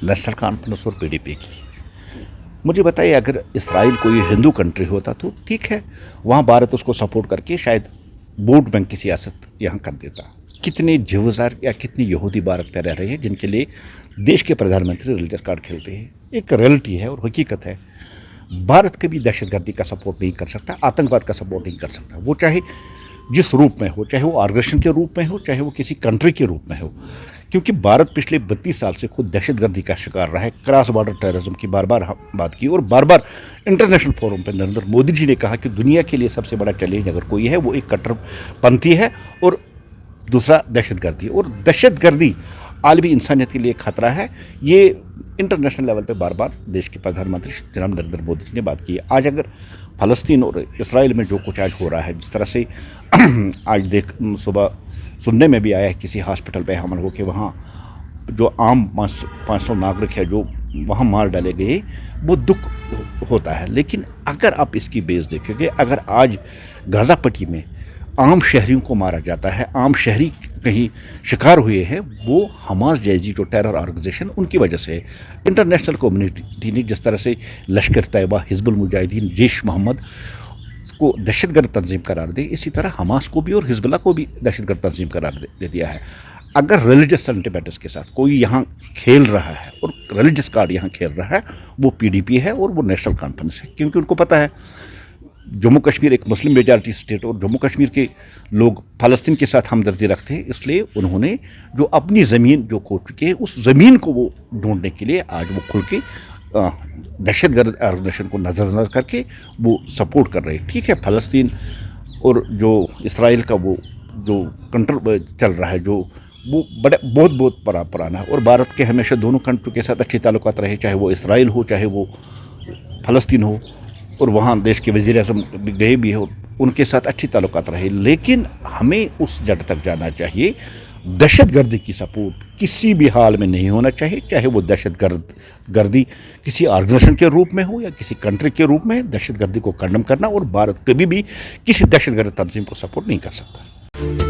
National conference और PDP की। मुझे बताइए, अगर इसराइल कोई हिंदू कंट्री होता तो ठीक है, वहाँ भारत उसको सपोर्ट करके शायद वोट बैंक की सियासत यहाँ कर देता। कितने जीवजार या कितने यहूदी भारत में रह रहे हैं जिनके लिए देश के प्रधानमंत्री रिलीजियस कार्ड खेलते हैं। एक रियलिटी है और हकीकत है। भारत कभी दहशतगर्दी का सपोर्ट नहीं कर सकता, आतंकवाद का सपोर्ट नहीं कर सकता, वो चाहे जिस रूप में हो, चाहे वो ऑर्गेनाइजेशन के रूप में हो, चाहे वो किसी कंट्री के रूप में हो। क्योंकि भारत पिछले 32 साल से खुद दहशतगर्दी का शिकार रहा है। क्रॉस बॉर्डर टेररिज्म की बार बार बात की और बार बार इंटरनेशनल फोरम पर नरेंद्र मोदी जी ने कहा कि दुनिया के लिए सबसे बड़ा चैलेंज अगर कोई है वो एक कट्टरपंथी है और दूसरा दहशतगर्दी। और दहशतगर्दी आलमी इंसानियत के लिए खतरा है। ये इंटरनेशनल लेवल पे बार बार देश के प्रधानमंत्री जनाब नरेंद्र मोदी जी ने बात की है। आज अगर फ़लस्तीन और इसराइल में जो कुछ आज हो रहा है, जिस तरह से आज सुबह सुनने में भी आया है किसी हॉस्पिटल पे हमला हो के वहाँ जो आम 500 नागरिक है जो वहाँ मार डाले गए, वो दुख होता है। लेकिन अगर आप इसकी बेस देखेंगे, अगर आज गाज़ा पट्टी में आम शहरियों को मारा जाता है, आम शहरी कहीं शिकार हुए हैं, वो हमास जैसी जो टेरर ऑर्गेनाइजेशन उनकी वजह से है। इंटरनेशनल कम्युनिटी ने जिस तरह से लश्कर तैयबा, हिजबुल मुजाहिदीन, जैश मोहम्मद को दहशतगर्द तंजीम करार दे, इसी तरह हमास को भी और हिजबुल्ला को भी दहशतगर्द तंजीम करार दे दिया है। अगर रिलीजियस सेंटिमेंट्स के साथ कोई यहाँ खेल रहा है और रिलीजियस कार्ड यहाँ खेल रहा है, वो पीडीपी है और वो नेशनल कॉन्फ्रेंस है। क्योंकि उनको पता है जम्मू कश्मीर एक मुस्लिम मेजॉरिटी स्टेट और जम्मू कश्मीर के लोग फ़लस्तीन के साथ हमदर्दी रखते हैं, इसलिए उन्होंने जो अपनी ज़मीन जो खो चुके हैं उस ज़मीन को वो ढूंढने के लिए आज वो खुल के दहशतगर्द ऑर्गेनाइजेशन को नज़रअंदाज करके वो सपोर्ट कर रहे हैं। ठीक है, फ़लस्तीन और जो इसराइल का वो जो कंट्रोल चल रहा है, जो वो बहुत पुराना है और भारत के हमेशा दोनों कंट्री के साथ अच्छे ताल्लुकात रहे, चाहे वो इसराइल हो चाहे वो फ़लस्तीन हो, और वहाँ देश के वज़ीर-ए-आज़म गए भी हो, उनके साथ अच्छी ताल्लुकात रहे। लेकिन हमें उस जड़ तक जाना चाहिए, दहशतगर्दी की सपोर्ट किसी भी हाल में नहीं होना चाहिए, चाहे वो दहशतगर्दी किसी ऑर्गेनाइजेशन के रूप में हो या किसी कंट्री के रूप में। दहशतगर्दी को कंडम करना, और भारत कभी भी किसी दहशतगर्द तंजीम को सपोर्ट नहीं कर सकता।